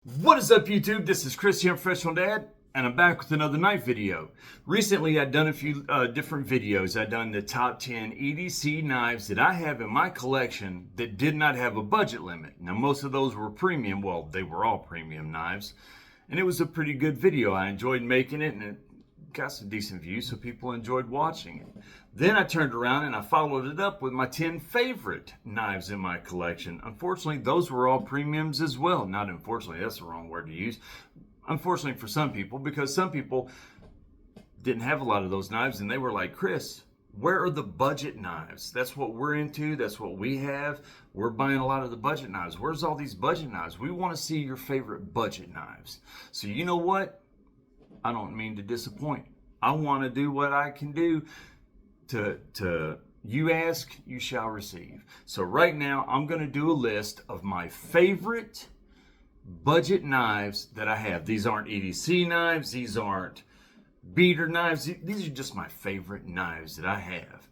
What is up, YouTube? This is Chris here, Professional Dad, and I'm back with another knife video. Recently, I've done a few different videos. I've done the top 10 EDC knives that I have in my collection that did not have a budget limit. Now, most of those were premium. Well, they were all premium knives, and it was a pretty good video. I enjoyed making it, and it got some decent views, so people enjoyed watching it. Then I turned around and I followed it up with my 10 favorite knives in my collection. Unfortunately, those were all premiums as well. Not unfortunately, that's the wrong word to use. Unfortunately for some people, because some people didn't have a lot of those knives and they were like, Chris, where are the budget knives? That's what we're into. That's what we have. We're buying a lot of the budget knives. Where's all these budget knives? We want to see your favorite budget knives. So you know what? I don't mean to disappoint. I want to do what I can do to you ask, you shall receive. So right now, I'm going to do a list of my favorite budget knives that I have. These aren't EDC knives. These aren't beater knives. These are just my favorite knives that I have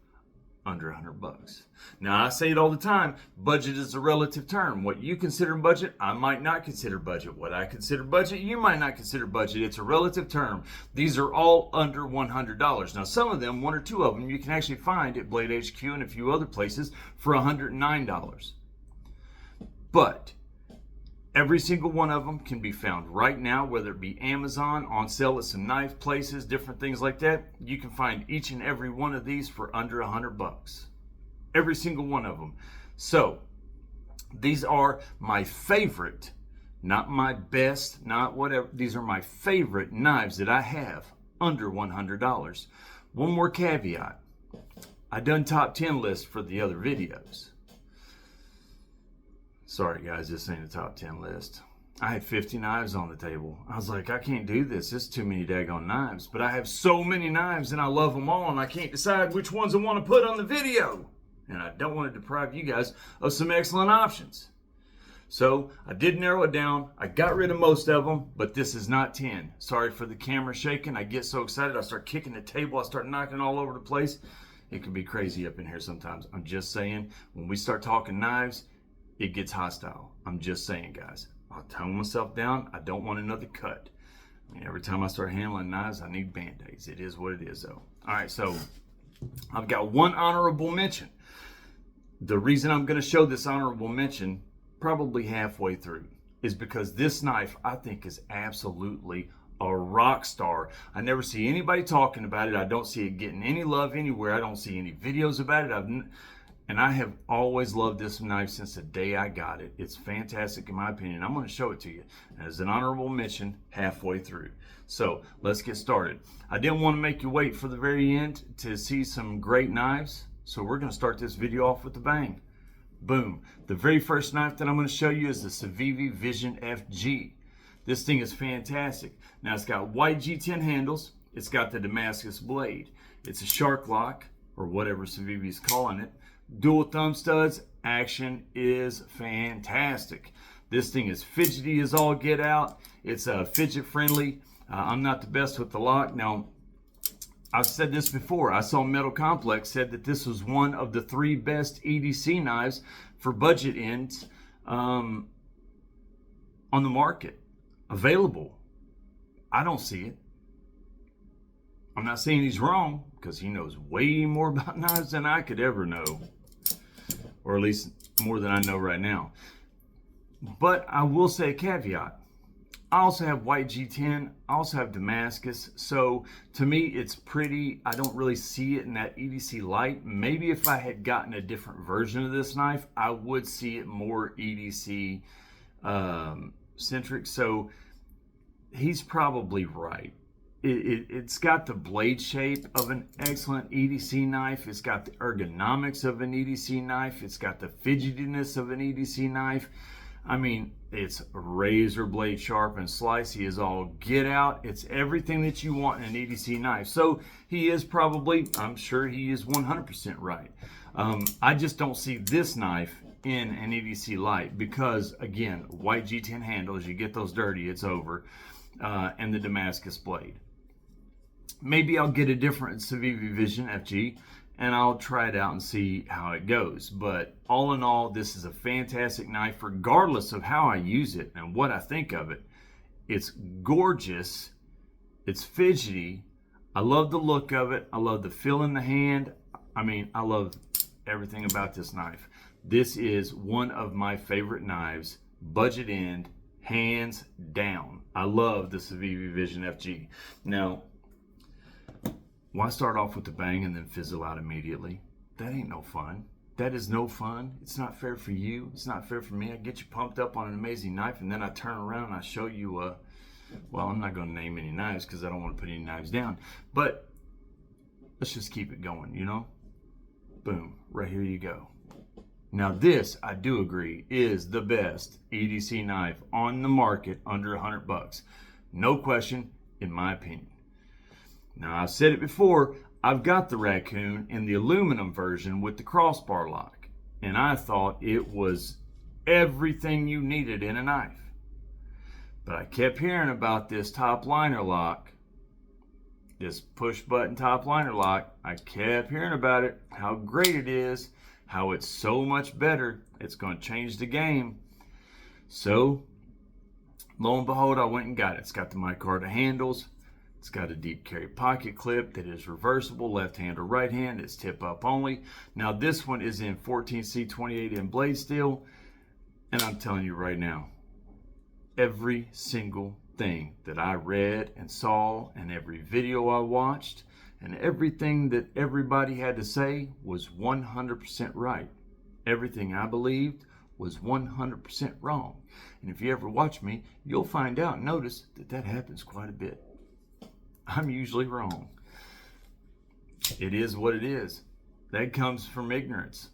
under $100. Now, I say it all the time, budget is a relative term. What you consider budget, I might not consider budget. What I consider budget, you might not consider budget. It's a relative term. These are all under $100. Now, some of them, one or two of them, you can actually find at Blade HQ and a few other places for $109. But every single one of them can be found right now, whether it be Amazon, on sale at some knife places, different things like that. You can find each and every one of these for under $100. Every single one of them. So, these are my favorite, not my best, not whatever. These are my favorite knives that I have under $100. One more caveat. I done top 10 lists for the other videos. Sorry guys, this ain't a top 10 list. I had 50 knives on the table. I was like, I can't do this. It's too many daggone knives. But I have so many knives and I love them all and I can't decide which ones I want to put on the video. And I don't want to deprive you guys of some excellent options. So I did narrow it down. I got rid of most of them, but this is not 10. Sorry for the camera shaking. I get so excited. I start kicking the table. I start knocking all over the place. It can be crazy up in here sometimes. I'm just saying, when we start talking knives, it gets hostile. I'm just saying, guys. I'll tone myself down. I don't want another cut. I mean, every time I start handling knives, I need Band-Aids. It is what it is, though. All right, so I've got one honorable mention. The reason I'm going to show this honorable mention probably halfway through is because this knife, I think, is absolutely a rock star. I never see anybody talking about it. I don't see it getting any love anywhere. I don't see any videos about it. And I have always loved this knife since the day I got it. It's fantastic in my opinion. I'm going to show it to you as an honorable mention halfway through. So let's get started. I didn't want to make you wait for the very end to see some great knives. So we're going to start this video off with a bang. Boom. The very first knife that I'm going to show you is the Civivi Vision FG. This thing is fantastic. Now it's got white G10 handles. It's got the Damascus blade. It's a shark lock, or whatever Civivi's calling it. Dual thumb studs. Action is fantastic. This thing is fidgety as all get out. It's fidget friendly. I'm not the best with the lock. Now, I've said this before. I saw Metal Complex said that this was one of the 3 best EDC knives for budget ends on the market, available. I don't see it. I'm not saying he's wrong, because he knows way more about knives than I could ever know, or at least more than I know right now. But I will say a caveat. I also have white G10. I also have Damascus. So to me, it's pretty. I don't really see it in that EDC light. Maybe if I had gotten a different version of this knife, I would see it more EDC centric. So he's probably right. It's got the blade shape of an excellent EDC knife. It's got the ergonomics of an EDC knife. It's got the fidgetiness of an EDC knife. I mean, it's razor blade sharp and slicey as all get out. It's everything that you want in an EDC knife. So he is probably, I'm sure he is 100% right. I just don't see this knife in an EDC light because, again, white G10 handles, you get those dirty, it's over, and the Damascus blade. Maybe I'll get a different Civivi Vision FG and I'll try it out and see how it goes. But all in all, this is a fantastic knife, regardless of how I use it and what I think of it. It's gorgeous. It's fidgety. I love the look of it. I love the feel in the hand. I mean, I love everything about this knife. This is one of my favorite knives, budget end, hands down. I love the Civivi Vision FG. Now, why start off with the bang and then fizzle out immediately? That ain't no fun. That is no fun. It's not fair for you. It's not fair for me. I get you pumped up on an amazing knife, and then I turn around and I show you, well, I'm not going to name any knives because I don't want to put any knives down. But let's just keep it going, you know? Boom. Right here you go. Now this, I do agree, is the best EDC knife on the market under $100. No question, in my opinion. Now, I've said it before, I've got the Raccoon in the aluminum version with the crossbar lock, and I thought it was everything you needed in a knife. But I kept hearing about this top liner lock, this push button top liner lock. I kept hearing about it, how great it is, how it's so much better. It's going to change the game. So, lo and behold, I went and got it. It's got the micarta handles. It's got a deep carry pocket clip that is reversible, left hand or right hand. It's tip up only. Now this one is in 14C28 in blade steel. And I'm telling you right now, every single thing that I read and saw and every video I watched and everything that everybody had to say was 100% right. Everything I believed was 100% wrong. And if you ever watch me, you'll find out, notice that happens quite a bit. I'm usually wrong. It is what it is. That comes from ignorance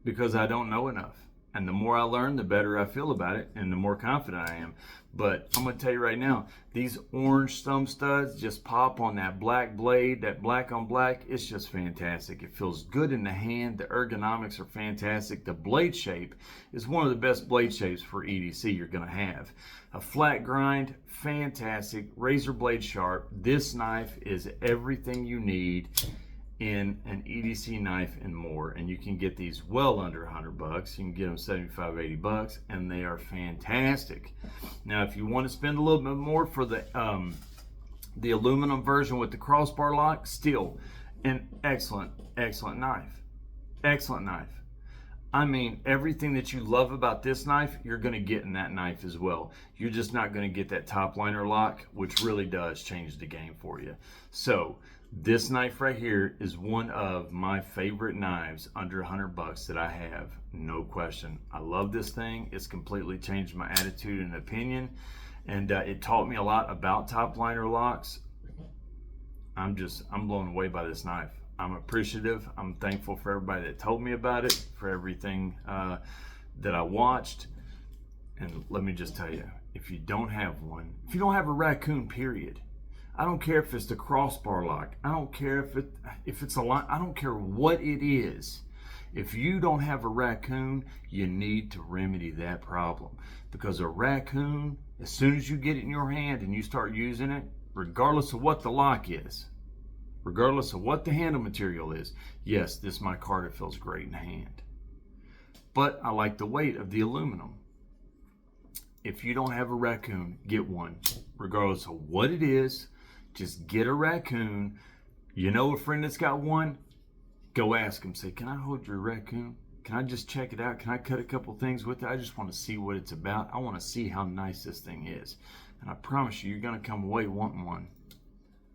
because I don't know enough. And the more I learn, the better I feel about it and the more confident I am. But I'm going to tell you right now, these orange thumb studs just pop on that black blade, that black on black. It's just fantastic. It feels good in the hand. The ergonomics are fantastic. The blade shape is one of the best blade shapes for EDC you're going to have. A flat grind, fantastic, razor blade sharp. This knife is everything you need in an EDC knife and more, and you can get these well under $100. You can get them $75-$80 and they are fantastic. Now if you want to spend a little bit more for the aluminum version with the crossbar lock, still an excellent knife. Excellent knife. I mean, everything that you love about this knife, you're going to get in that knife as well. You're just not going to get that top liner lock, which really does change the game for you. So this knife right here is one of my favorite knives under $100 that I have, no question. I love this thing. It's completely changed my attitude and opinion, and it taught me a lot about top liner locks. I'm blown away by this knife. I'm appreciative. I'm thankful for everybody that told me about it, for everything that I watched. And let me just tell you, if you don't have one, if you don't have a Raccoon, period, I don't care if it's the crossbar lock. I don't care if it's a line. I don't care what it is. If you don't have a Raccoon, you need to remedy that problem. Because a Raccoon, as soon as you get it in your hand and you start using it, regardless of what the lock is, regardless of what the handle material is, yes, this micarta feels great in the hand. But I like the weight of the aluminum. If you don't have a Raccoon, get one. Regardless of what it is, just get a Raccoon. You know a friend that's got one? Go ask them. Say, can I hold your Raccoon? Can I just check it out? Can I cut a couple things with it? I just want to see what it's about. I want to see how nice this thing is. And I promise you, you're going to come away wanting one.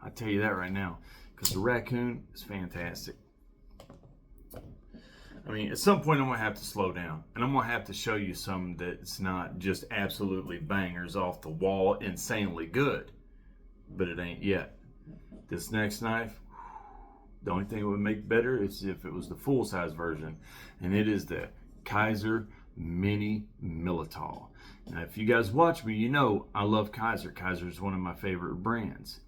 I'll tell you that right now. Because the Raccoon is fantastic. I mean, at some point I'm going to have to slow down. And I'm going to have to show you some that's not just absolutely bangers off the wall, insanely good. But it ain't yet. This next knife, the only thing it would make better is if it was the full-size version. And it is the Kizer Mini Militaul. Now, if you guys watch me, you know I love Kizer. Kizer is one of my favorite brands.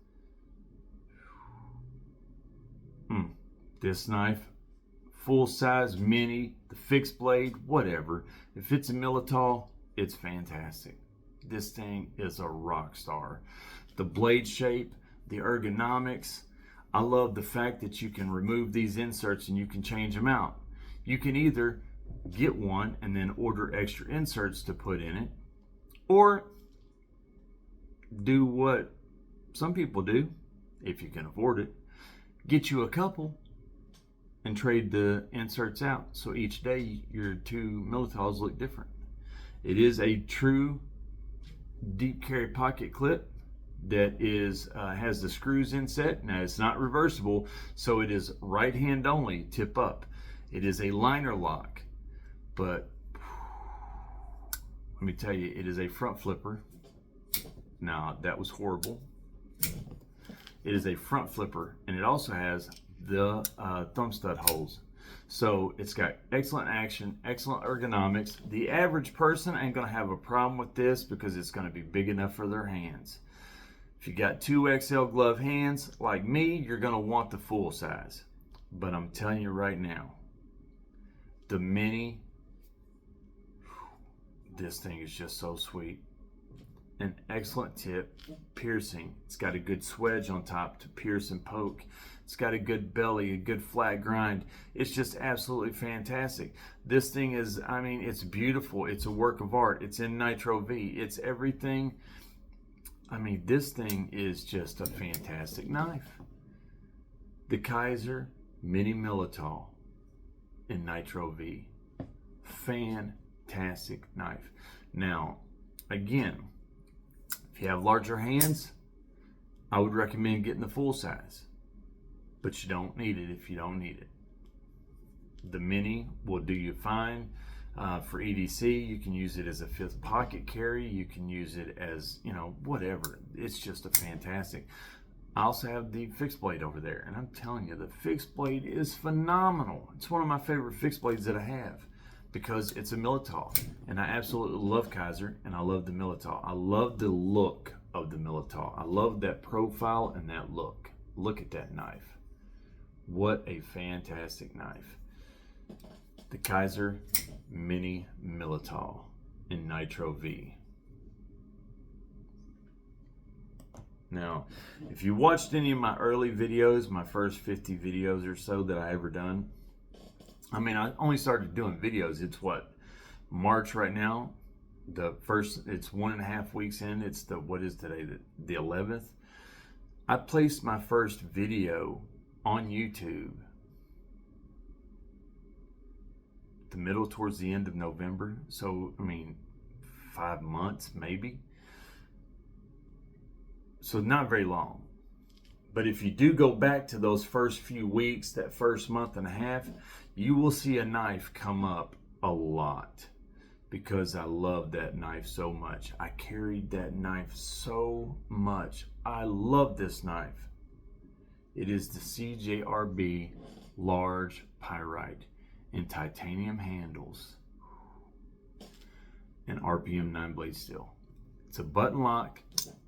This knife, full-size, mini, the fixed blade, whatever. If it's a Militaul, it's fantastic. This thing is a rock star. The blade shape, the ergonomics, I love the fact that you can remove these inserts and you can change them out. You can either get one and then order extra inserts to put in it, or do what some people do, if you can afford it, get you a couple and trade the inserts out. So each day your two Militals look different. It is a true deep carry pocket clip that is has the screws inset. Now it's not reversible, so it is right hand only, tip up. It is a liner lock, but let me tell you, it is a front flipper. Now that was horrible. It is a front flipper, and it also has the thumb stud holes. So it's got excellent action, excellent ergonomics. The average person ain't gonna have a problem with this because it's gonna be big enough for their hands. If you got 2XL glove hands like me, you're gonna want the full size. But I'm telling you right now, the Mini, this thing is just so sweet. An excellent tip, piercing. It's got a good swedge on top to pierce and poke. It's got a good belly, a good flat grind. It's just absolutely fantastic. This thing is, I mean, it's beautiful. It's a work of art. It's in Nitro V. It's everything. I mean, this thing is just a fantastic knife. The Kizer Mini Militol in Nitro V. Fantastic knife. Now, again, if you have larger hands, I would recommend getting the full size. But you don't need it if you don't need it. The Mini will do you fine. For EDC, you can use it as a fifth pocket carry. You can use it as, you know, whatever. It's just a fantastic. I also have the fixed blade over there, and I'm telling you, the fixed blade is phenomenal. It's one of my favorite fixed blades that I have because it's a Militol, and I absolutely love Kizer, and I love the Militol. I love the look of the Militol. I love that profile and that look. Look at that knife. What a fantastic knife. The Kizer Mini Militol in Nitro V. Now, if you watched any of my early videos, my first 50 videos or so that I ever done, I mean, I only started doing videos, it's what, March right now? It's 1.5 weeks in. It's what is today, the 11th? I placed my first video on YouTube the middle towards the end of November. So, I mean, 5 months maybe. So not very long. But if you do go back to those first few weeks, that first month and a half, you will see a knife come up a lot because I love that knife so much. I carried that knife so much. I love this knife. It is the CJRB Large Pyrite in titanium handles and RPM 9 blade steel. It's a button lock,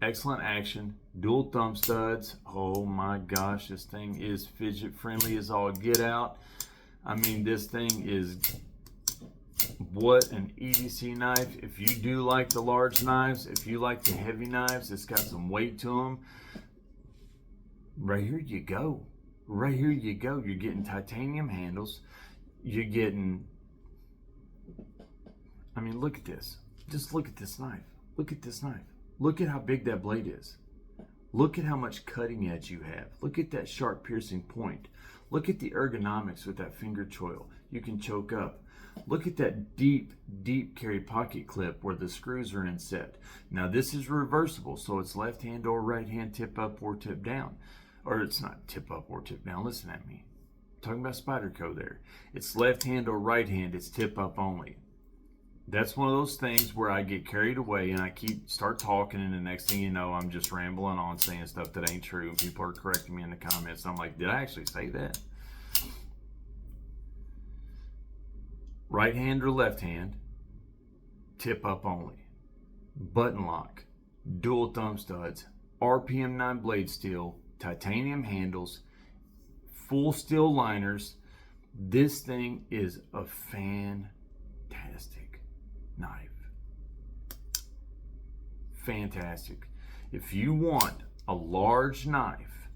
excellent action, dual thumb studs. Oh my gosh, this thing is fidget friendly as all get out. I mean, this thing is what an EDC knife. If you do like the large knives, if you like the heavy knives, it's got some weight to them. Right here you go. Right here you go. You're getting titanium handles. You're getting, I mean, look at this. Just look at this knife. Look at this knife. Look at how big that blade is. Look at how much cutting edge you have. Look at that sharp piercing point. Look at the ergonomics with that finger choil. You can choke up. Look at that deep, deep carry pocket clip where the screws are inset. Now this is reversible, so it's left hand or right hand, tip up or tip down. Or it's not tip up or tip down. Listen at me. I'm talking about Spyderco there. It's left hand or right hand. It's tip up only. That's one of those things where I get carried away and I start talking, and the next thing you know, I'm just rambling on saying stuff that ain't true, and people are correcting me in the comments. And I'm like, did I actually say that? Right hand or left hand, tip up only. Button lock, dual thumb studs, RPM 9 blade steel, titanium handles, full steel liners. This thing is a fantastic knife. Fantastic. If you want a large knife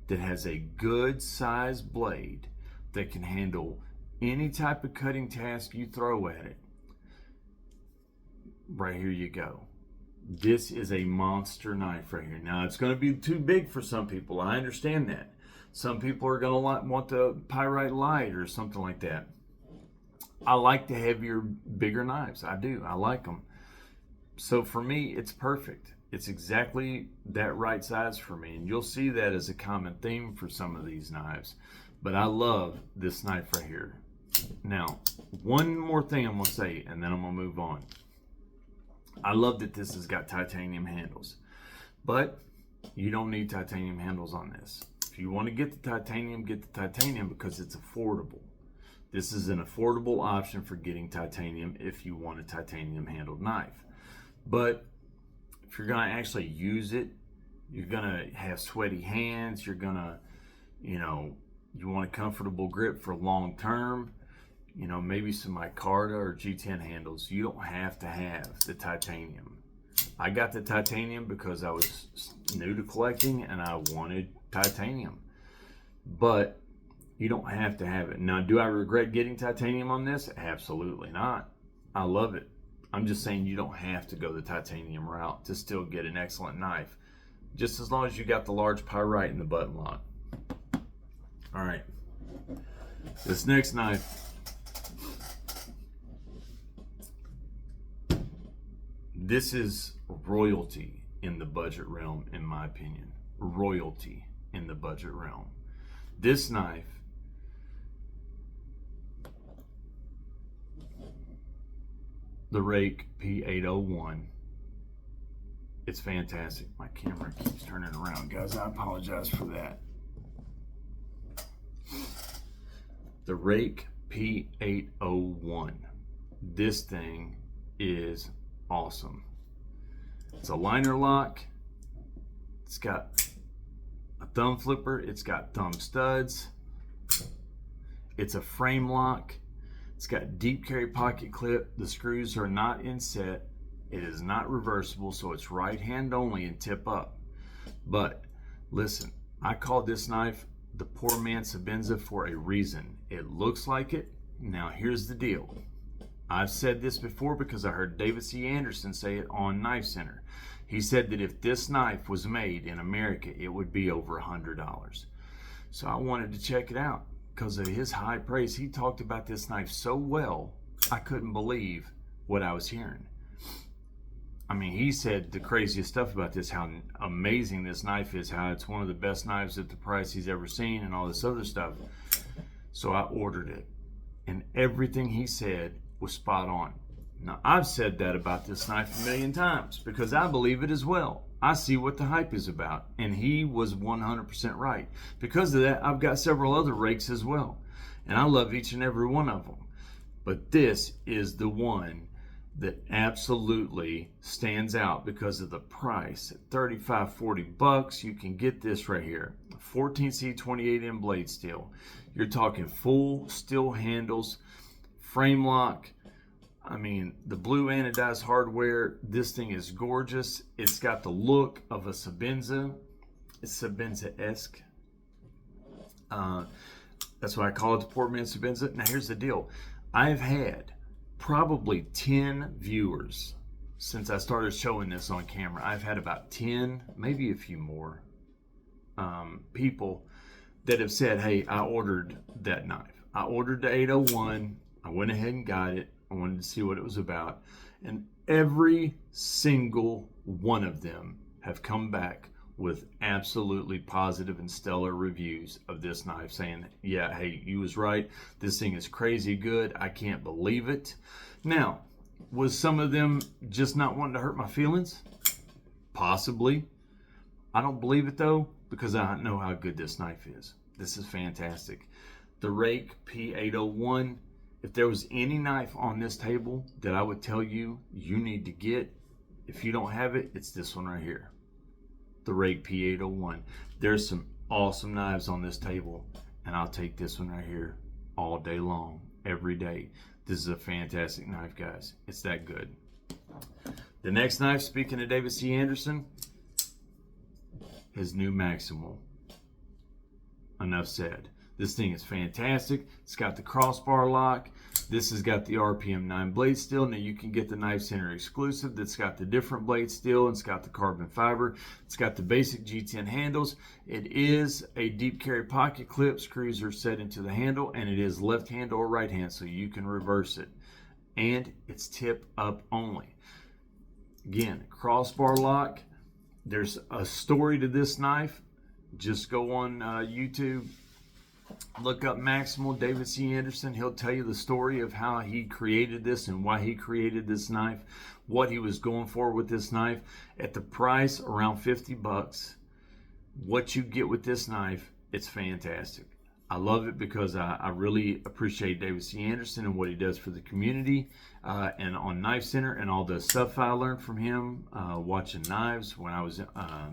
that has a good size blade that can handle any type of cutting task you throw at it, right here you go. This is a monster knife right here. Now, it's going to be too big for some people. I understand that. Some people are going to want the Pyrite Light or something like that. I like the heavier, bigger knives. I do. I like them. So for me, it's perfect. It's exactly that right size for me. And you'll see that as a common theme for some of these knives. But I love this knife right here. Now, one more thing I'm going to say, and then I'm going to move on. I love that this has got titanium handles, but you don't need titanium handles on this. If you want to get the titanium because it's affordable. This is an affordable option for getting titanium if you want a titanium handled knife. But if you're going to actually use it, you're going to have sweaty hands, you're going to, you want a comfortable grip for long term. Maybe some micarta or G10 handles. You don't have to have the titanium. I got the titanium because I was new to collecting and I wanted titanium. But you don't have to have it. Now, do I regret getting titanium on this? Absolutely not. I love it. I'm just saying you don't have to go the titanium route to still get an excellent knife. Just as long as you got the large pyrite in the button lock. All right. This next knife, this is royalty in the budget realm, in my opinion. Royalty in the budget realm. This knife the Rake P801. It's fantastic. My camera keeps turning around, guys. I apologize for that. The Rake P801. This thing is awesome. It's a liner lock. It's got a thumb flipper. It's got thumb studs. It's a frame lock. It's got deep carry pocket clip. The screws are not inset. It is not reversible, so it's right hand only and tip up. But listen, I call this knife the poor man's Sebenza for a reason. It looks like it. Now here's the deal. I've said this before because I heard David C. Anderson say it on Knife Center. He said that if this knife was made in America, it would be over $100. So I wanted to check it out because of his high praise. He talked about this knife so well, I couldn't believe what I was hearing. I mean, he said the craziest stuff about this, how amazing this knife is, how it's one of the best knives at the price he's ever seen and all this other stuff. So I ordered it, and everything he said was spot on. Now, I've said that about this knife a million times because I believe it as well. I see what the hype is about, and he was 100% right. Because of that, I've got several other Rakes as well, and I love each and every one of them. But this is the one that absolutely stands out because of the price. At $35-40, you can get this right here. 14C 28M blade steel. You're talking full steel handles, frame lock. I mean, the blue anodized hardware. This thing is gorgeous. It's got the look of a Sebenza. It's Sebenza-esque. That's why I call it the poor man's Sebenza. Now here's the deal. I've had probably 10 viewers since I started showing this on camera. I've had about 10, maybe a few more people that have said, hey, I ordered that knife. I ordered the 801. I went ahead and got it. I wanted to see what it was about. And every single one of them have come back with absolutely positive and stellar reviews of this knife, saying, yeah, hey, you was right. This thing is crazy good. I can't believe it. Now, was some of them just not wanting to hurt my feelings? Possibly. I don't believe it though, because I know how good this knife is. This is fantastic. The Rake P801. If there was any knife on this table that I would tell you you need to get, if you don't have it, it's this one right here. The Rake P801. There's some awesome knives on this table, and I'll take this one right here all day long, every day. This is a fantastic knife, guys. It's that good. The next knife, speaking of David C. Anderson, his new Maximal. enough said. This thing is fantastic. It's got the crossbar lock. This has got the RPM 9 blade steel. Now you can get the Knife Center exclusive that's got the different blade steel, and it's got the carbon fiber. It's got the basic G10 handles. It is a deep carry pocket clip. Screws are set into the handle, and it is left hand or right hand, so you can reverse it. And it's tip up only. Again, crossbar lock. There's a story to this knife. Just go on YouTube. Look up Maximal David C. Anderson. He'll tell you the story of how he created this and why he created this knife, what he was going for with this knife. At the price around 50 bucks, what you get with this knife, it's fantastic. I love it because I really appreciate David C. Anderson and what he does for the community and on Knife Center and all the stuff I learned from him watching knives when I was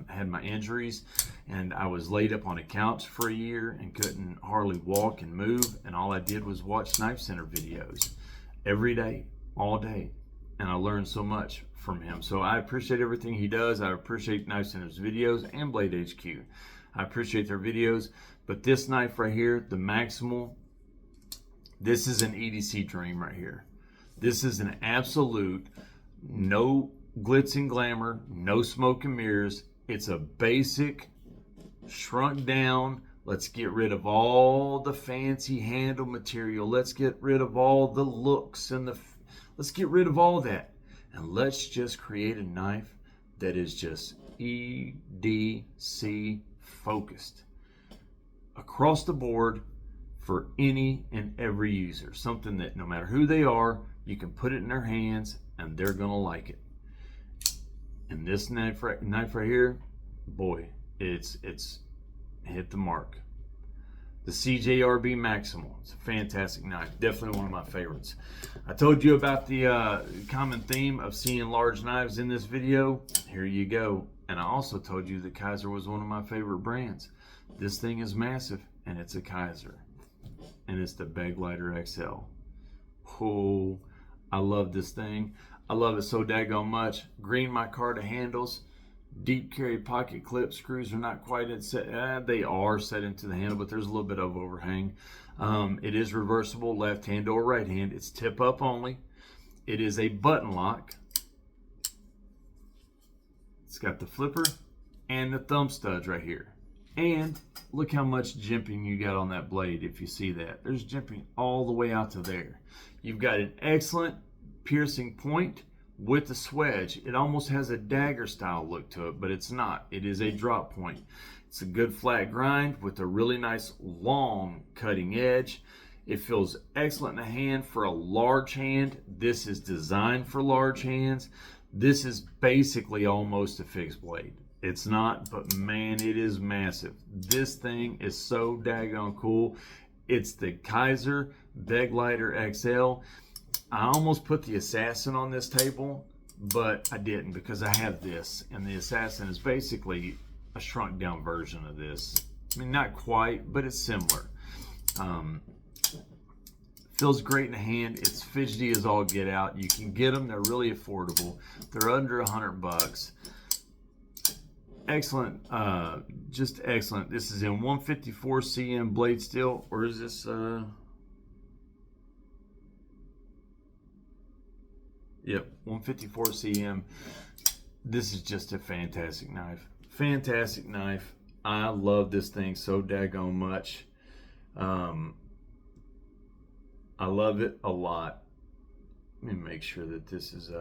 had my injuries, and I was laid up on a couch for a year and couldn't hardly walk and move, and all I did was watch Knife Center videos every day, all day, and I learned so much from him. So I appreciate everything he does. I appreciate Knife Center's videos and Blade HQ. I appreciate their videos. But this knife right here, the Maximal, this is an EDC dream right here. This is an absolute no glitz and glamour, no smoke and mirrors. It's a basic, shrunk down, let's get rid of all the fancy handle material. Let's get rid of all the looks and let's get rid of all that. And let's just create a knife that is just EDC focused. Across the board for any and every user. Something that no matter who they are, you can put it in their hands and they're gonna like it. And this knife right here, boy, it's hit the mark. The CJRB Maximal. It's a fantastic knife. Definitely one of my favorites. I told you about the common theme of seeing large knives in this video. Here you go. And I also told you that Kizer was one of my favorite brands. This thing is massive, and it's a Kizer, and it's the Begleiter XL. Oh, I love this thing. I love it so daggone much. Green micarta handles, deep carry pocket clip. Screws are not quite set. They are set into the handle, but there's a little bit of overhang. It is reversible, left hand or right hand. It's tip up only. It is a button lock. It's got the flipper and the thumb studs right here. And look how much jimping you got on that blade, if you see that. There's jimping all the way out to there. You've got an excellent piercing point with the swedge. It almost has a dagger style look to it, but it's not. It is a drop point. It's a good flat grind with a really nice long cutting edge. It feels excellent in the hand for a large hand. This is designed for large hands. This is basically almost a fixed blade. It's not, but man, it is massive. This thing is so daggone cool. It's the Kizer Begleiter XL. I almost put the Assassin on this table, but I didn't because I have this. And the Assassin is basically a shrunk down version of this. I mean, not quite, but it's similar. Feels great in the hand. It's fidgety as all get out. You can get them. They're really affordable. They're under 100 bucks. Excellent, just excellent. This is in 154 cm blade steel, or is this yep, 154 cm. This is just a fantastic knife. Fantastic knife. I love this thing so daggone much. I love it a lot. Let me make sure that this is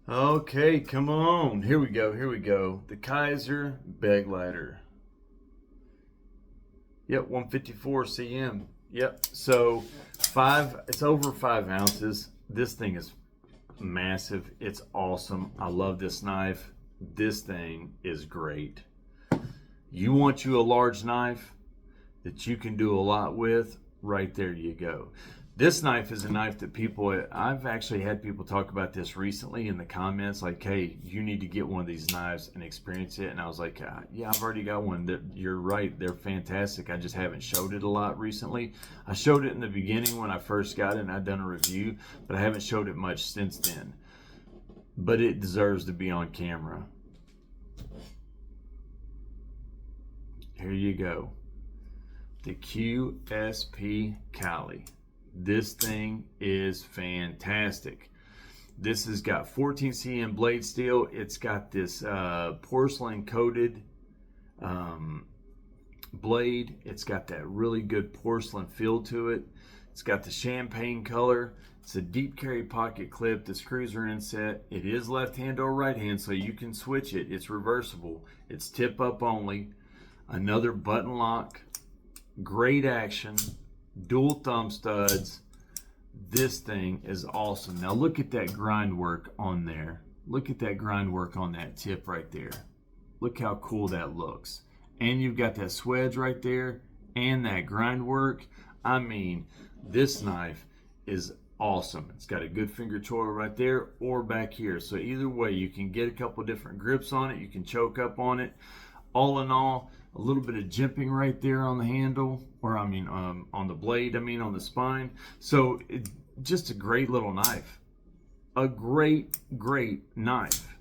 okay, come on. Here we go. Here we go. The Kizer Begleiter. Yep, 154 cm. Yep. So it's over 5 ounces. This thing is massive. It's awesome. I love this knife. This thing is great. You want you a large knife that you can do a lot with, right there you go. This knife is a knife that I've actually had people talk about this recently in the comments, like, hey, you need to get one of these knives and experience it. And I was like, yeah, I've already got one. You're right, they're fantastic. I just haven't showed it a lot recently. I showed it in the beginning when I first got it and I'd done a review, but I haven't showed it much since then. But it deserves to be on camera. Here you go. The QSP Cali. This thing is fantastic. This has got 14 cm blade steel. It's got this porcelain coated blade. It's got that really good porcelain feel to it. It's got the champagne color. It's a deep carry pocket clip. The screws are inset. It is left hand or right hand, so you can switch it. It's reversible. It's tip up only. Another button lock. Great action. Dual thumb studs. This thing is awesome. Now look at that grind work on there. Look at that grind work on that tip right there. Look how cool that looks. And you've got that swedge right there and that grind work. I mean, this knife is awesome. It's got a good finger choil right there or back here. So either way, you can get a couple different grips on it. You can choke up on it. All in all, a little bit of jimping right there on the handle, or on the blade, on the spine. So just a great little knife. A great knife.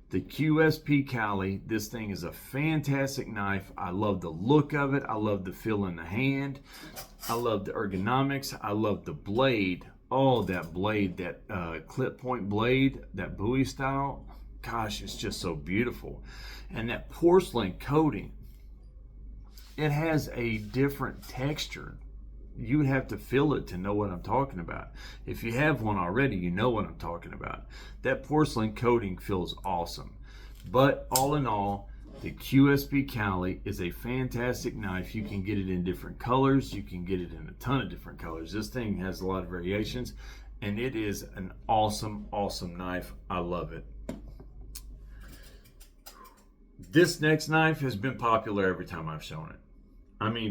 The QSP Cali, this thing is a fantastic knife. I love the look of it. I love the feel in the hand. I love the ergonomics. I love the blade. Oh, that blade, that clip point blade, that Bowie style. Gosh, it's just so beautiful. And that porcelain coating, it has a different texture. You would have to feel it to know what I'm talking about. If you have one already, you know what I'm talking about. That porcelain coating feels awesome. But all in all, the QSP Cali is a fantastic knife. You can get it in different colors. You can get it in a ton of different colors. This thing has a lot of variations, and it is an awesome knife. I love it. This next knife has been popular every time I've shown it.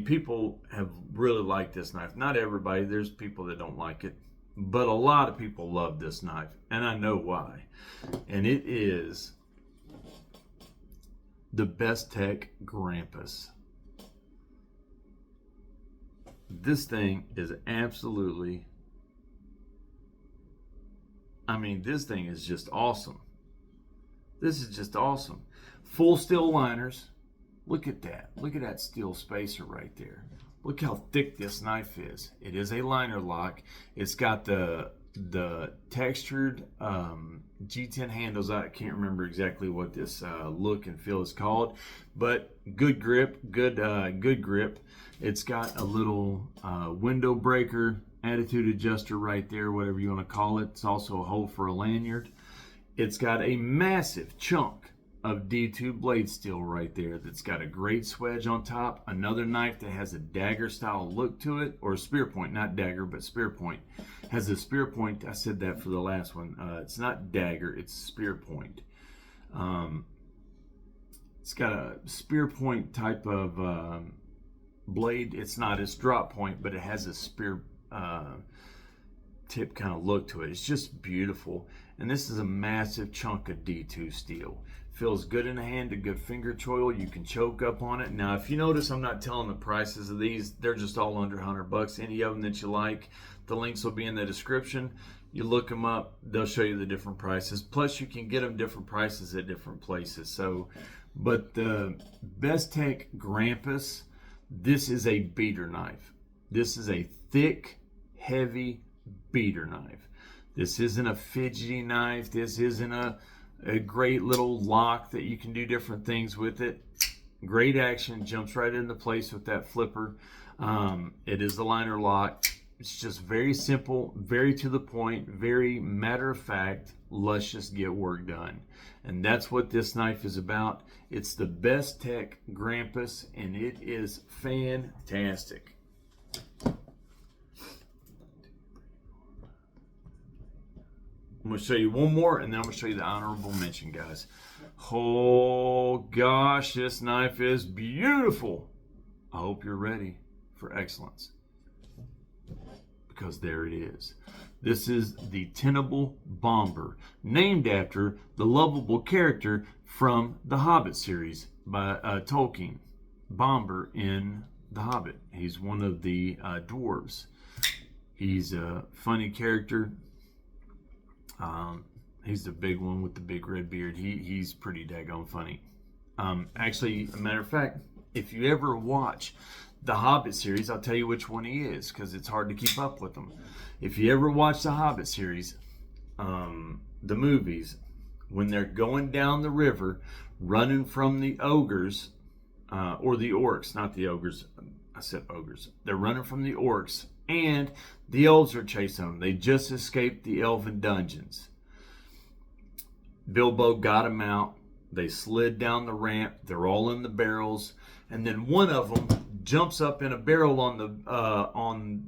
People have really liked this knife. Not everybody, there's people that don't like it, but a lot of people love this knife, and I know why. And it is the Bestech Grampus. This thing is absolutely, this thing is just awesome. This is just awesome. Full steel liners. Look at that. Look at that steel spacer right there. Look how thick this knife is. It is a liner lock. It's got the textured G10 handles. I can't remember exactly what this look and feel is called, but good grip, good grip. It's got a little window breaker, attitude adjuster right there, whatever you want to call it. It's also a hole for a lanyard. It's got a massive chunk of D2 blade steel right there that's got a great swedge on top. Another knife that has a dagger style look to it, or a spear point, not dagger, but spear point. Has a spear point. I said that for the last one. It's not dagger, it's spear point. It's got a spear point type of blade. It's drop point, but it has a spear tip kind of look to it. It's just beautiful. And this is a massive chunk of D2 steel. Feels good in the hand, a good finger choil. You can choke up on it. Now, if you notice, I'm not telling the prices of these. They're just all under $100. Any of them that you like, the links will be in the description. You look them up, they'll show you the different prices. Plus, you can get them different prices at different places. So, but the Bestech Grampus, this is a beater knife. This is a thick, heavy beater knife. This isn't a fidgety knife. This isn't a great little lock that you can do different things with it. Great action, jumps right into place with that flipper. It is a liner lock. It's just very simple, very to the point, very matter of fact. Let's just get work done. And that's what this knife is about. It's the Bestech Grampus, and it is fantastic. I'm going to show you one more, and then I'm going to show you the honorable mention, guys. Oh, gosh, this knife is beautiful. I hope you're ready for excellence, because because there it is. This is the Tenable Bomber, named after the lovable character from the Hobbit series by Tolkien. Bomber in the Hobbit. He's one of the dwarves. He's a funny character. He's the big one with the big red beard. He's pretty daggone funny. Actually, a matter of fact, if you ever watch the Hobbit series, I'll tell you which one he is, because it's hard to keep up with them. If you ever watch the Hobbit series, the movies, when they're going down the river, running from the ogres, or the orcs, not the ogres, I said ogres. They're running from the orcs, and the elves are chasing them. They just escaped the elven dungeons. Bilbo got them out. They slid down the ramp. They're all in the barrels, and then one of them jumps up in a barrel on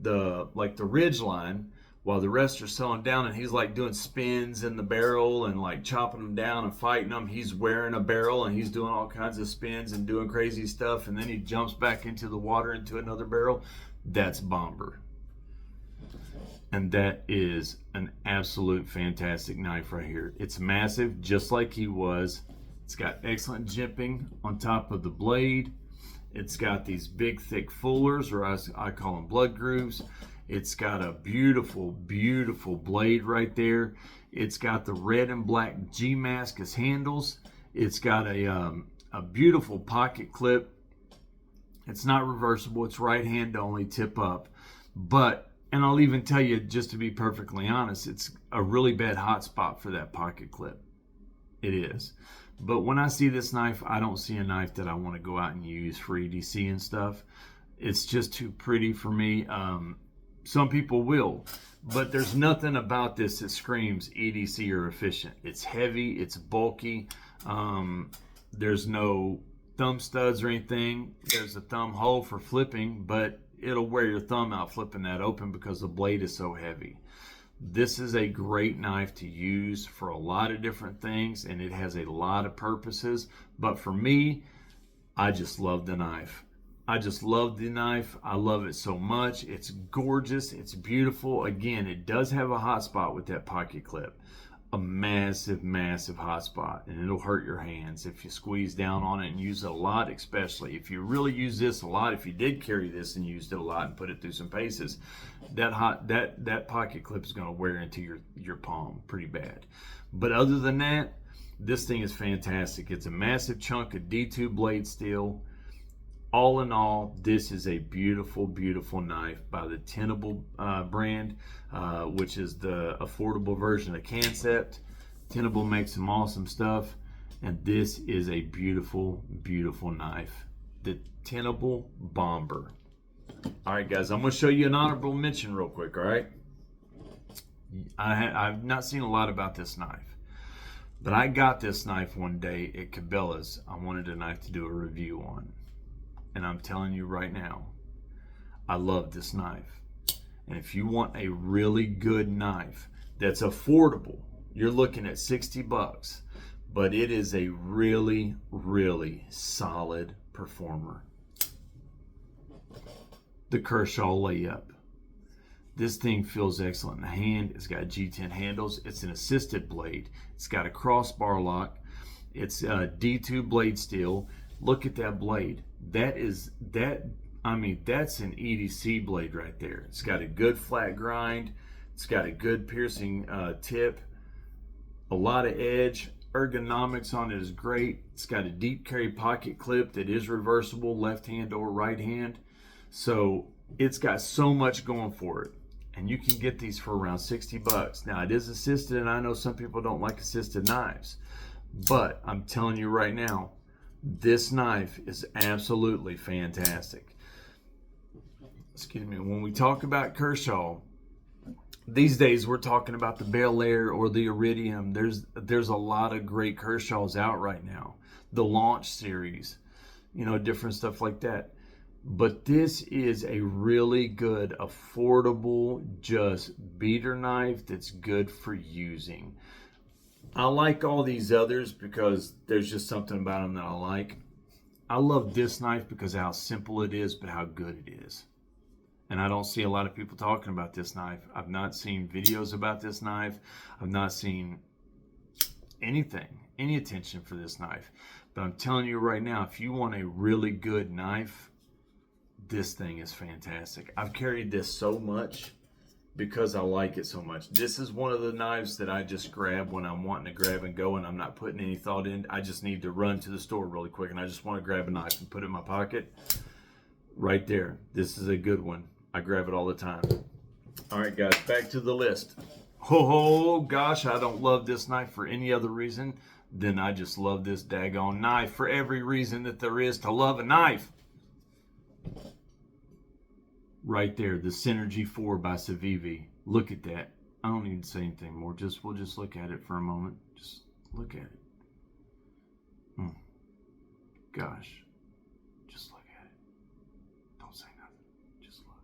the like the ridge line, while the rest are slowing down, and he's like doing spins in the barrel and like chopping them down and fighting them. He's wearing a barrel and he's doing all kinds of spins and doing crazy stuff, and then he jumps back into the water into another barrel. That's Bomber. And that is an absolute fantastic knife right here. It's massive, just like he was. It's got excellent jimping on top of the blade. It's got these big, thick fullers, or I call them blood grooves. It's got a beautiful, beautiful blade right there. It's got the red and black G-mask as handles. It's got a beautiful pocket clip. It's not reversible. It's right hand only, tip up. But, and I'll even tell you, just to be perfectly honest, it's a really bad hot spot for that pocket clip. It is. But when I see this knife, I don't see a knife that I want to go out and use for EDC and stuff. It's just too pretty for me. Some people will, but there's nothing about this that screams EDC or efficient. It's heavy, it's bulky. There's no thumb studs or anything. There's a thumb hole for flipping, but it'll wear your thumb out flipping that open because the blade is so heavy. This is a great knife to use for a lot of different things, and it has a lot of purposes. But for me, I just love the knife. I just love the knife. I love it so much. It's gorgeous. It's beautiful. Again, it does have a hot spot with that pocket clip. A massive, massive hot spot, and it'll hurt your hands if you squeeze down on it and use it a lot, especially if you really use this a lot. If you did carry this and used it a lot and put it through some paces, that pocket clip is going to wear into your palm pretty bad. But other than that, this thing is fantastic. It's a massive chunk of D2 blade steel. All in all, this is a beautiful, beautiful knife by the Tenable brand, which is the affordable version of Kansept. Tenable makes some awesome stuff, and this is a beautiful, beautiful knife. The Tenable Bomber. All right, guys, I'm going to show you an honorable mention real quick, all right? I've not seen a lot about this knife, but I got this knife one day at Cabela's. I wanted a knife to do a review on. And I'm telling you right now, I love this knife. And if you want a really good knife that's affordable, you're looking at 60 bucks, but it is a really, really solid performer. The Kershaw Layup. This thing feels excellent in the hand. It's got G10 handles. It's an assisted blade. It's got a crossbar lock. It's D2 blade steel. Look at that blade. That's an EDC blade right there. It's got a good flat grind. It's got a good piercing tip. A lot of edge. Ergonomics on it is great. It's got a deep carry pocket clip that is reversible, left hand or right hand. So it's got so much going for it. And you can get these for around 60 bucks. Now it is assisted, and I know some people don't like assisted knives. But I'm telling you right now, this knife is absolutely fantastic. Excuse me. When we talk about Kershaw, these days we're talking about the Bel Air or the Iridium. There's a lot of great Kershaws out right now. The Launch series, different stuff like that. But this is a really good, affordable, just beater knife that's good for using. I like all these others because there's just something about them that I like. I love this knife because of how simple it is, but how good it is. And I don't see a lot of people talking about this knife. I've not seen videos about this knife. I've not seen anything, any attention for this knife. But I'm telling you right now, if you want a really good knife, this thing is fantastic. I've carried this so much because I like it so much. This is one of the knives that I just grab when I'm wanting to grab and go and I'm not putting any thought in. I just need to run to the store really quick and I just want to grab a knife and put it in my pocket. Right there. This is a good one. I grab it all the time. All right, guys, back to the list. Oh gosh, I don't love this knife for any other reason than I just love this daggone knife for every reason that there is to love a knife. Right there, the Synergy 4 by Civivi. Look at that. I don't need to say anything more. We'll just look at it for a moment. Just look at it. Gosh. Just look at it. Don't say nothing. Just look.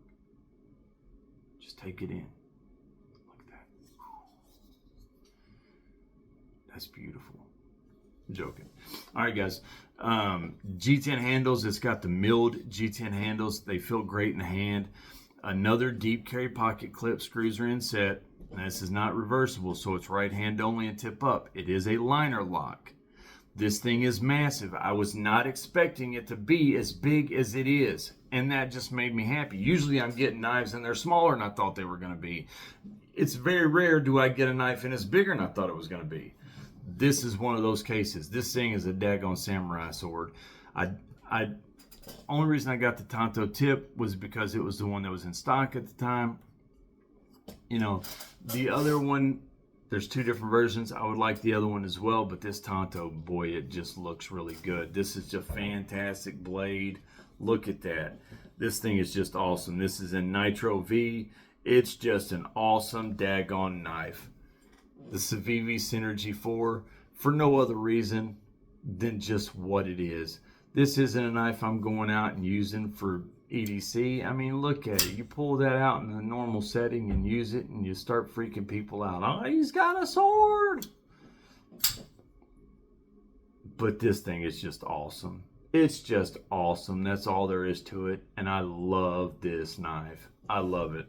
Just take it in. Look at that. That's beautiful. I'm joking. All right, guys. G10 handles. It's got the milled G10 handles. They feel great in the hand. Another deep carry pocket clip. Screws are in set. And this is not reversible, so it's right hand only and tip up. It is a liner lock. This thing is massive. I was not expecting it to be as big as it is, and that just made me happy. Usually I'm getting knives and they're smaller than I thought they were going to be. It's very rare do I get a knife and it's bigger than I thought it was going to be. This is one of those cases. This thing is a daggone samurai sword. Only reason I got the Tanto tip was because it was the one that was in stock at the time. You know, the other one, there's two different versions. I would like the other one as well, but this Tanto, boy, it just looks really good. This is just a fantastic blade. Look at that. This thing is just awesome. This is in Nitro V. It's just an awesome daggone knife. The Civivi Synergy 4, for no other reason than just what it is. This isn't a knife I'm going out and using for EDC. I mean, look at it. You pull that out in a normal setting and use it, and you start freaking people out. Oh, he's got a sword! But this thing is just awesome. It's just awesome. That's all there is to it. And I love this knife. I love it.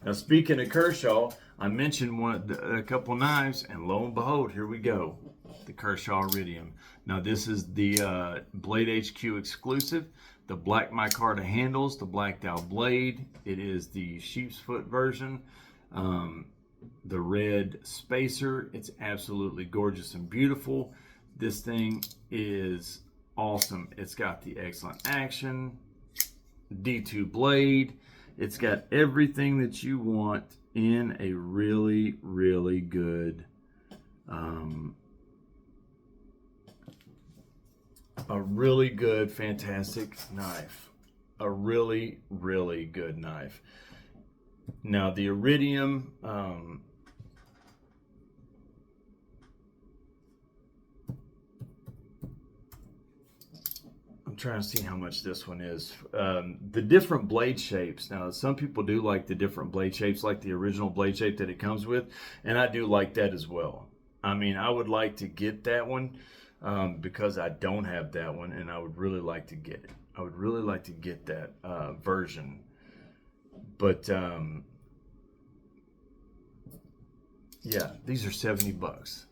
Now, speaking of Kershaw, I mentioned a couple knives, and lo and behold, here we go. The Kershaw Iridium. Now, this is the Blade HQ exclusive. The black micarta handles, the blacked out blade. It is the sheep's foot version. The red spacer. It's absolutely gorgeous and beautiful. This thing is awesome. It's got the excellent action, D2 blade. It's got everything that you want in a really, really good, fantastic knife. A really, really good knife. Now the Iridium, I'm trying to see how much this one is. The different blade shapes. Now, some people do like the different blade shapes, like the original blade shape that it comes with, and I do like that as well. I mean, I would like to get that one because I don't have that one, and I would really like to get it. I would really like to get that version. But, yeah, these are $70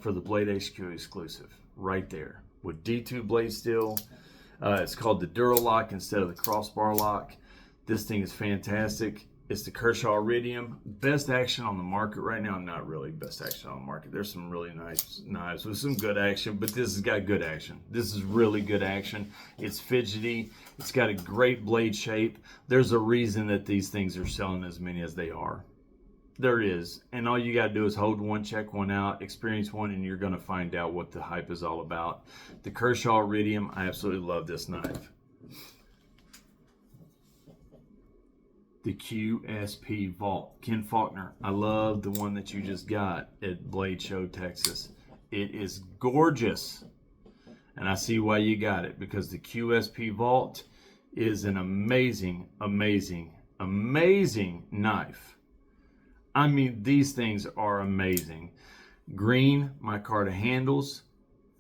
for the Blade HQ exclusive right there with D2 blade steel. It's called the Duralock instead of the crossbar lock. This thing is fantastic. It's the Kershaw Iridium. Best action on the market right now. Not really best action on the market. There's some really nice knives with some good action, but this has got good action. This is really good action. It's fidgety. It's got a great blade shape. There's a reason that these things are selling as many as they are. There is. And all you got to do is hold one, check one out, experience one, and you're going to find out what the hype is all about. The Kershaw Iridium, I absolutely love this knife. The QSP Vault. Ken Faulkner, I love the one that you just got at Blade Show, Texas. It is gorgeous. And I see why you got it, because the QSP Vault is an amazing, amazing, amazing knife. I mean, these things are amazing. Green micarta handles,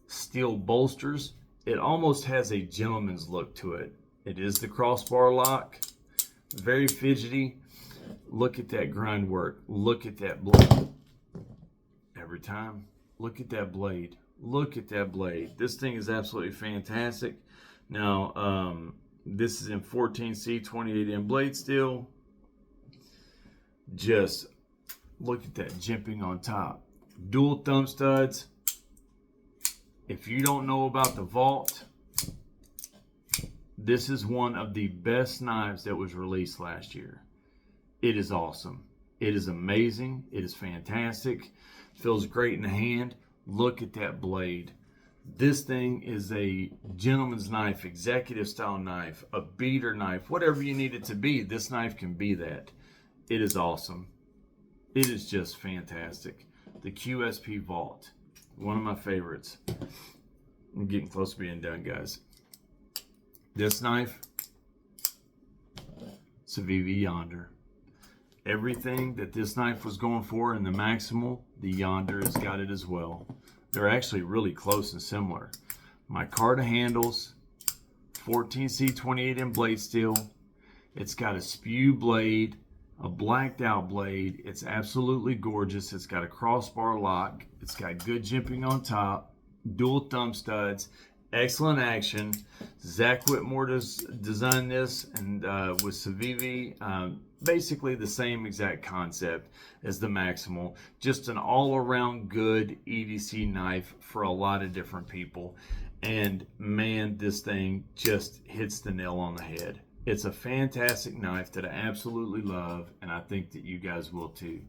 steel bolsters. It almost has a gentleman's look to it. It is the crossbar lock. Very fidgety. Look at that grind work. Look at that blade. Every time. Look at that blade. Look at that blade. This thing is absolutely fantastic. Now, this is in 14C 28M blade steel. Just look at that jimping on top. Dual thumb studs. If you don't know about the Vault, this is one of the best knives that was released last year. It is awesome. It is amazing. It is fantastic. Feels great in the hand. Look at that blade. This thing is a gentleman's knife, executive style knife, a beater knife, whatever you need it to be. This knife can be that. It is awesome. It is just fantastic. The QSP Vault, one of my favorites. I'm getting close to being done, guys. This knife, Civivi Yonder. Everything that this knife was going for in the Maximal, the Yonder has got it as well. They're actually really close and similar. Micarta handles, 14C 28M blade steel. It's got a spew blade, a blacked out blade. It's absolutely gorgeous. It's got a crossbar lock. It's got good jimping on top, dual thumb studs, excellent action. Zach Whitmore designed this, and with Civivi, basically the same exact concept as the Maximal. Just an all-around good EDC knife for a lot of different people. And man, this thing just hits the nail on the head. It's a fantastic knife that I absolutely love, and I think that you guys will too.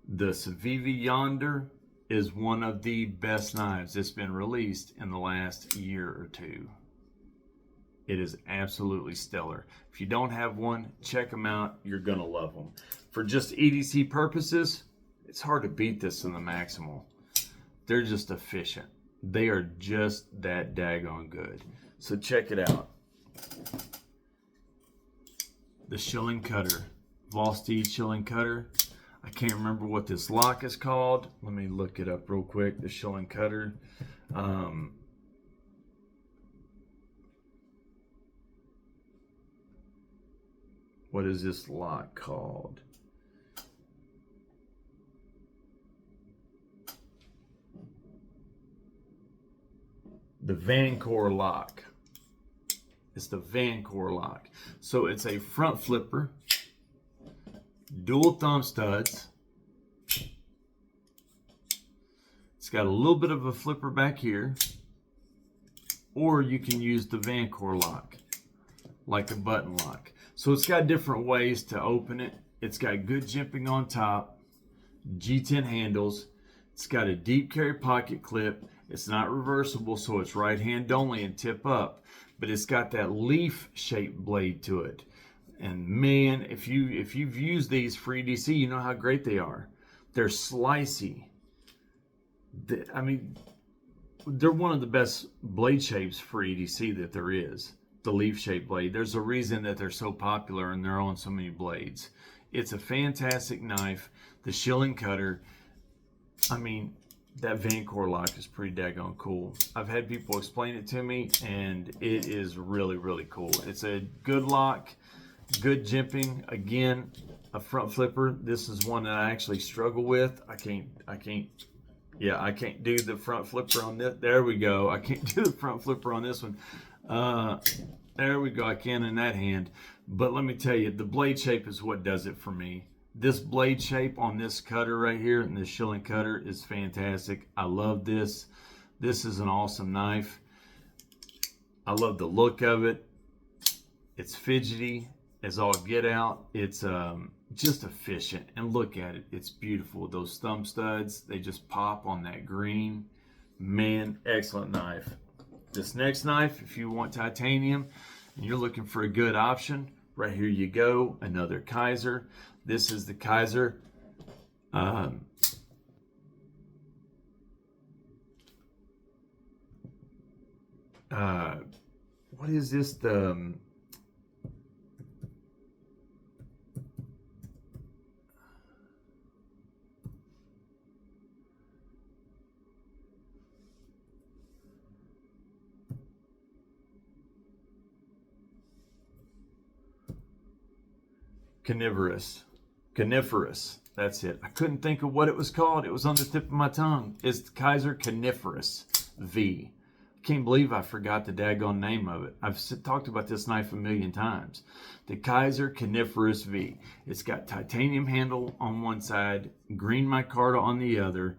The Civivi Yonder is one of the best knives that's been released in the last year or two. It is absolutely stellar. If you don't have one, check them out. You're gonna love them. For just EDC purposes, it's hard to beat this in the Maximal. They're just efficient. They are just that daggone good. So check it out. The Shilling Cutter, Vosteed Shilling Cutter. I can't remember what this lock is called. Let me look it up real quick. The Shilling Cutter. What is this lock called? The Vancor lock. It's the Vancor lock. So it's a front flipper, dual thumb studs. It's got a little bit of a flipper back here, or you can use the Vancor lock, like a button lock. So it's got different ways to open it. It's got good jimping on top, G10 handles. It's got a deep carry pocket clip. It's not reversible, so it's right hand only and tip up. But it's got that leaf shaped blade to it. And man, if you've used these for EDC, you know how great they are. They're slicey. I mean, they're one of the best blade shapes for EDC that there is. The leaf-shaped blade. There's a reason that they're so popular and they're on so many blades. It's a fantastic knife. The Shilling Cutter. I mean, that Vancor lock is pretty daggone cool. I've had people explain it to me, and it is really, really cool. It's a good lock, good jimping. Again, a front flipper. This is one that I actually struggle with. I can't do the front flipper on this. There we go. I can't do the front flipper on this one. There we go. I can in that hand. But let me tell you, the blade shape is what does it for me. This blade shape on this cutter right here, and this Shilling Cutter, is fantastic. I love this. This is an awesome knife. I love the look of it. It's fidgety as all get out. It's just efficient, and look at it. It's beautiful. Those thumb studs, they just pop on that green. Man, excellent knife. This next knife, if you want titanium and you're looking for a good option, right here you go. Another Kizer. This is the Kizer. What is this? Coniferous. That's it. I couldn't think of what it was called. It was on the tip of my tongue. It's the Kaiser Coniferous V. I can't believe I forgot the daggone name of it. I've talked about this knife a million times. The Kaiser Coniferous V. It's got titanium handle on one side, green micarta on the other.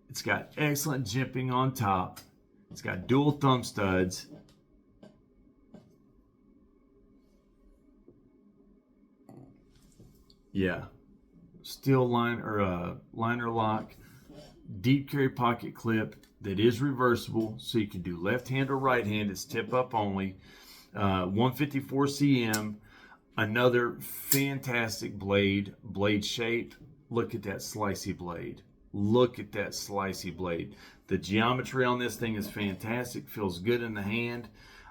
It's got excellent jimping on top. It's got dual thumb studs. Yeah. Steel liner lock, deep carry pocket clip that is reversible, so you can do left hand or right hand. It's tip up only. 154 cm. Another fantastic blade shape. Look at that slicey blade. Look at that slicey blade. The geometry on this thing is fantastic. Feels good in the hand.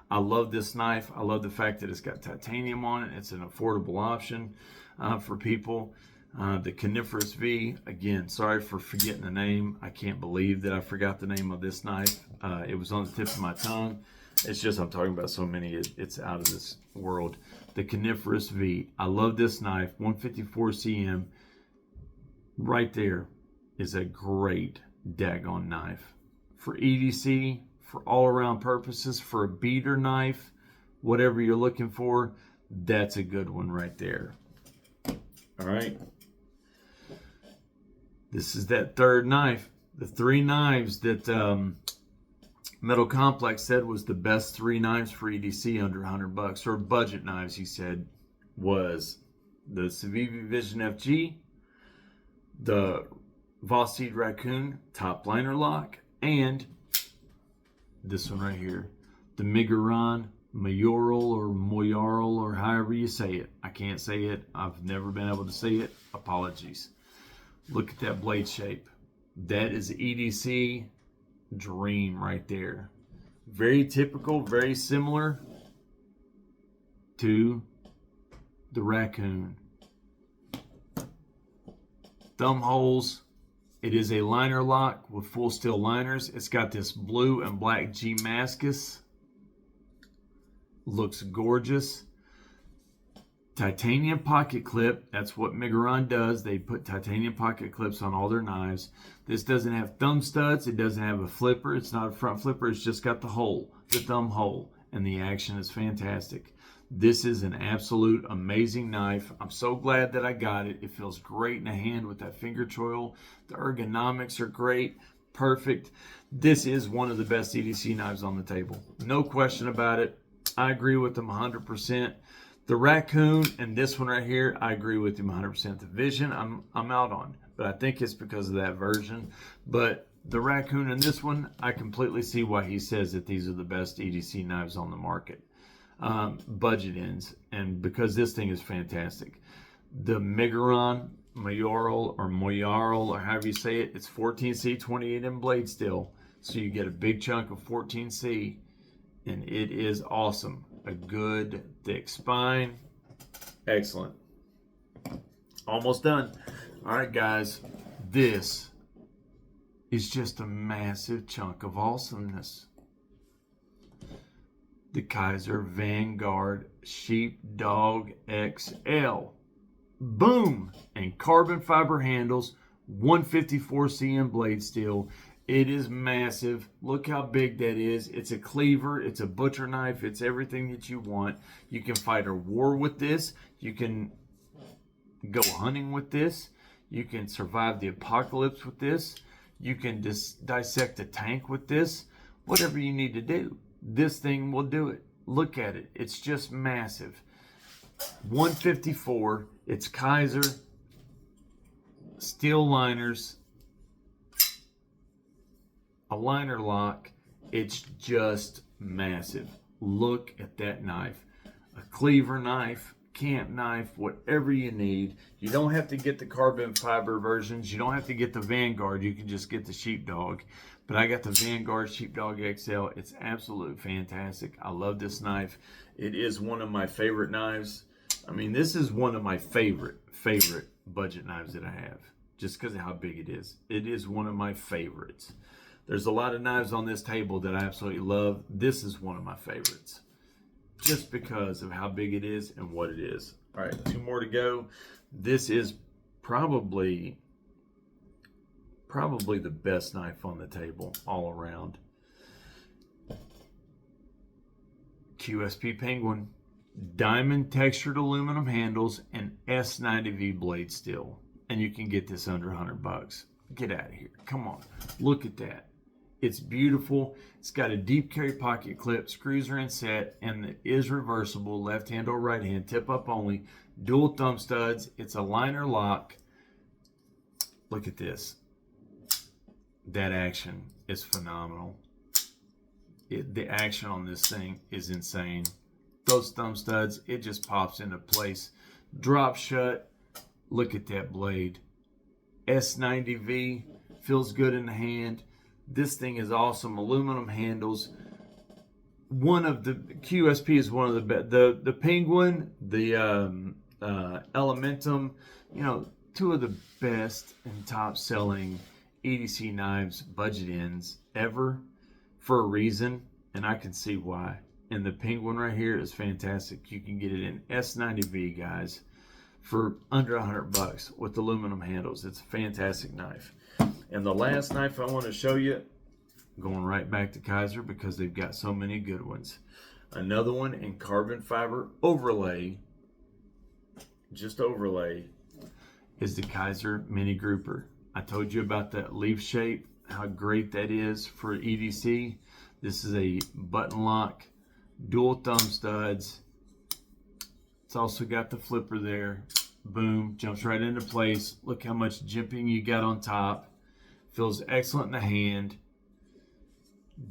I love this knife. I love the fact that it's got titanium on it. It's an affordable option for people. The Coniferous V, again, sorry for forgetting the name. I can't believe that I forgot the name of this knife. It was on the tip of my tongue. It's just I'm talking about so many, it's out of this world. The Coniferous V. I love this knife. 154 cm. Right there is a great daggone knife. For EDC, for all-around purposes, for a beater knife, whatever you're looking for, that's a good one right there. All right. This is that third knife. The three knives that Metal Complex said was the best three knives for EDC under $100, or budget knives, he said, was the Civivi Vision FG, the Vosteed Raccoon top liner lock, and this one right here, the Miguron Mayoral or Moyaral, or however you say it. I can't say it. I've never been able to say it. Apologies. Look at that blade shape. That is EDC dream right there. Very typical, very similar to the Raccoon. Thumb holes. It is a liner lock with full steel liners. It's got this blue and black Damascus. Looks gorgeous. Titanium pocket clip. That's what Miguron does. They put titanium pocket clips on all their knives. This doesn't have thumb studs. It doesn't have a flipper. It's not a front flipper. It's just got the hole, the thumb hole, and the action is fantastic. This is an absolute amazing knife. I'm so glad that I got it. It feels great in the hand with that finger choil. The ergonomics are great. Perfect. This is one of the best EDC knives on the table. No question about it. I agree with them 100%. The Raccoon and this one right here, I agree with him 100%. The Vision, I'm out on, but I think it's because of that version. But the Raccoon and this one, I completely see why he says that these are the best EDC knives on the market. Budget ends, and because this thing is fantastic. The Miguron Mayoral or however you say it, it's 14C 28M blade steel, so you get a big chunk of 14C, and it is awesome. A good thick spine. Excellent. Almost done. All right, guys. This is just a massive chunk of awesomeness. The Kizer Vanguard Sheepdog XL. Boom! And carbon fiber handles, 154 cm blade steel. It is massive. Look how big that is. It's a cleaver. It's a butcher knife. It's everything that you want. You can fight a war with this. You can go hunting with this. You can survive the apocalypse with this. You can dissect a tank with this. Whatever you need to do, this thing will do it. Look at it. It's just massive. 154. It's Kizer. Steel liners. A liner lock. It's just massive. Look at that knife. A cleaver knife, camp knife, whatever you need. You don't have to get the carbon fiber versions. You don't have to get the Vanguard. You can just get the Sheepdog. But I got the Vanguard Sheepdog XL. It's absolutely fantastic. I love this knife. It is one of my favorite knives. I mean, this is one of my favorite budget knives that I have, just because of how big it is. It is one of my favorites. There's a lot of knives on this table that I absolutely love. This is one of my favorites, just because of how big it is and what it is. All right, 2 more to go. This is probably the best knife on the table all around. QSP Penguin, diamond textured aluminum handles, and S90V blade steel. And you can get this under $100. Get out of here. Come on. Look at that. It's beautiful. It's got a deep carry pocket clip, screws are inset, and it is reversible, left hand or right hand, tip up only, dual thumb studs. It's a liner lock. Look at this. That action is phenomenal. The action on this thing is insane. Those thumb studs, it just pops into place. Drop shut. Look at that blade. S90V, feels good in the hand. This thing is awesome. Aluminum handles. One of the QSP is one of the best. The Penguin, the Elementum, you know, 2 of the best and top selling EDC knives, budget ends ever, for a reason, and I can see why. And the Penguin right here is fantastic. You can get it in S90V, guys, for under $100 with aluminum handles. It's a fantastic knife. And the last knife I want to show you, going right back to Kizer because they've got so many good ones. Another one in carbon fiber overlay, just overlay, is the Kizer Mini Grouper. I told you about that leaf shape, how great that is for EDC. This is a button lock, dual thumb studs. It's also got the flipper there. Boom, jumps right into place. Look how much jimping you got on top. Feels excellent in the hand.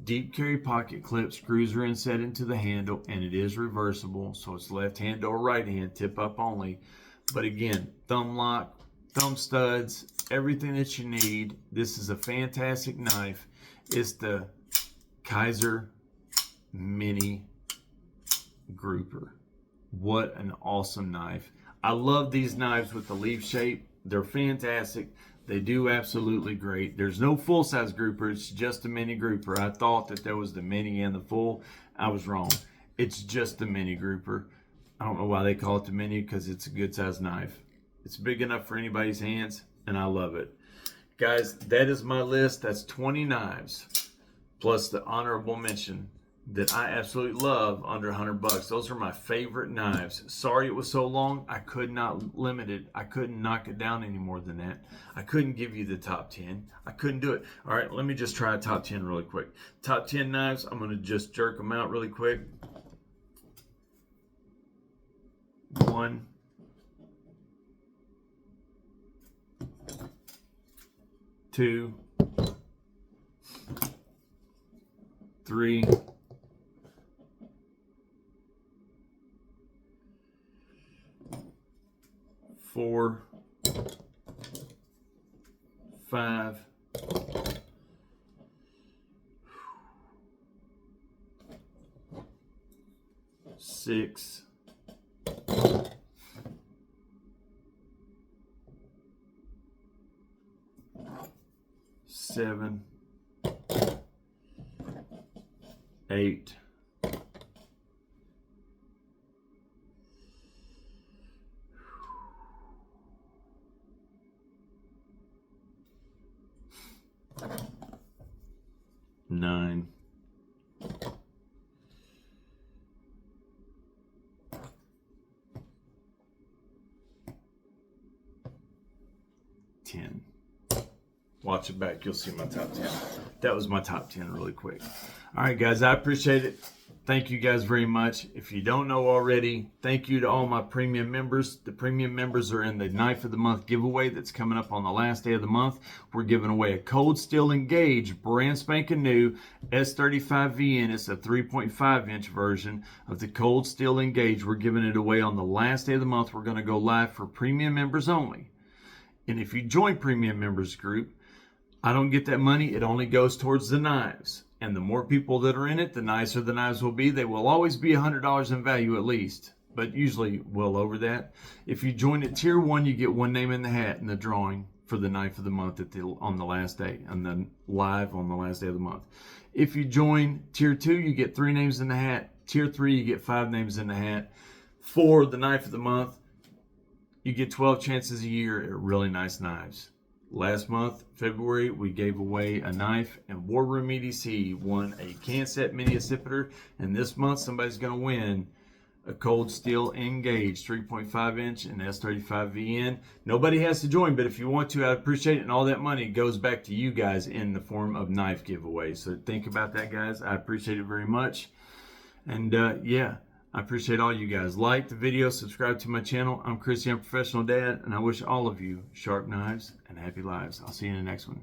Deep carry pocket clip, screws are inset into the handle, and it is reversible, so it's left hand or right hand, tip up only. But again, thumb lock, thumb studs, everything that you need. This is a fantastic knife. It's the Kizer Mini Grouper. What an awesome knife. I love these knives with the leaf shape. They're fantastic. They do absolutely great. There's no full-size grouper. It's just a mini grouper. I thought that there was the mini and the full. I was wrong. It's just the mini grouper. I don't know why they call it the mini, because it's a good-sized knife. It's big enough for anybody's hands, and I love it. Guys, that is my list. That's 20 knives, plus the honorable mention that I absolutely love under $100. Those are my favorite knives. Sorry it was so long. I could not limit it. I couldn't knock it down any more than that. I couldn't give you the top 10. I couldn't do it. All right, let me just try a top 10 really quick. Top 10 knives. I'm going to just jerk them out really quick. 1, 2, 3, 4, 5, 6, 7, 8, 9, 10. Watch it back. You'll see my top 10. That was my top 10 really quick. All right, guys, I appreciate it. Thank you guys very much. If you don't know already, thank you to all my premium members. The premium members are in the Knife of the Month giveaway that's coming up on the last day of the month. We're giving away a Cold Steel Engage brand spanking new S35VN. It's a 3.5-inch version of the Cold Steel Engage. We're giving it away on the last day of the month. We're going to go live for premium members only. And if you join premium members group, I don't get that money. It only goes towards the knives. And the more people that are in it, the nicer the knives will be. They will always be $100 in value at least, but usually well over that. If you join at Tier 1, you get one name in the hat in the drawing for the Knife of the Month on the last day, and then live on the last day of the month. If you join Tier 2, you get 3 names in the hat. Tier 3, you get 5 names in the hat. For the Knife of the Month, you get 12 chances a year at really nice knives. Last month, February, we gave away a knife, and War Room EDC won a Canset Mini Accipiter, and this month somebody's going to win a Cold Steel Engage 3.5 inch and S35 VN. Nobody has to join, but if you want to, I'd appreciate it, and all that money goes back to you guys in the form of knife giveaways. So think about that, guys. I appreciate it very much. And yeah, I appreciate all you guys. Like the video, subscribe to my channel. I'm Chris, the Unprofessional Dad, and I wish all of you sharp knives and happy lives. I'll see you in the next one.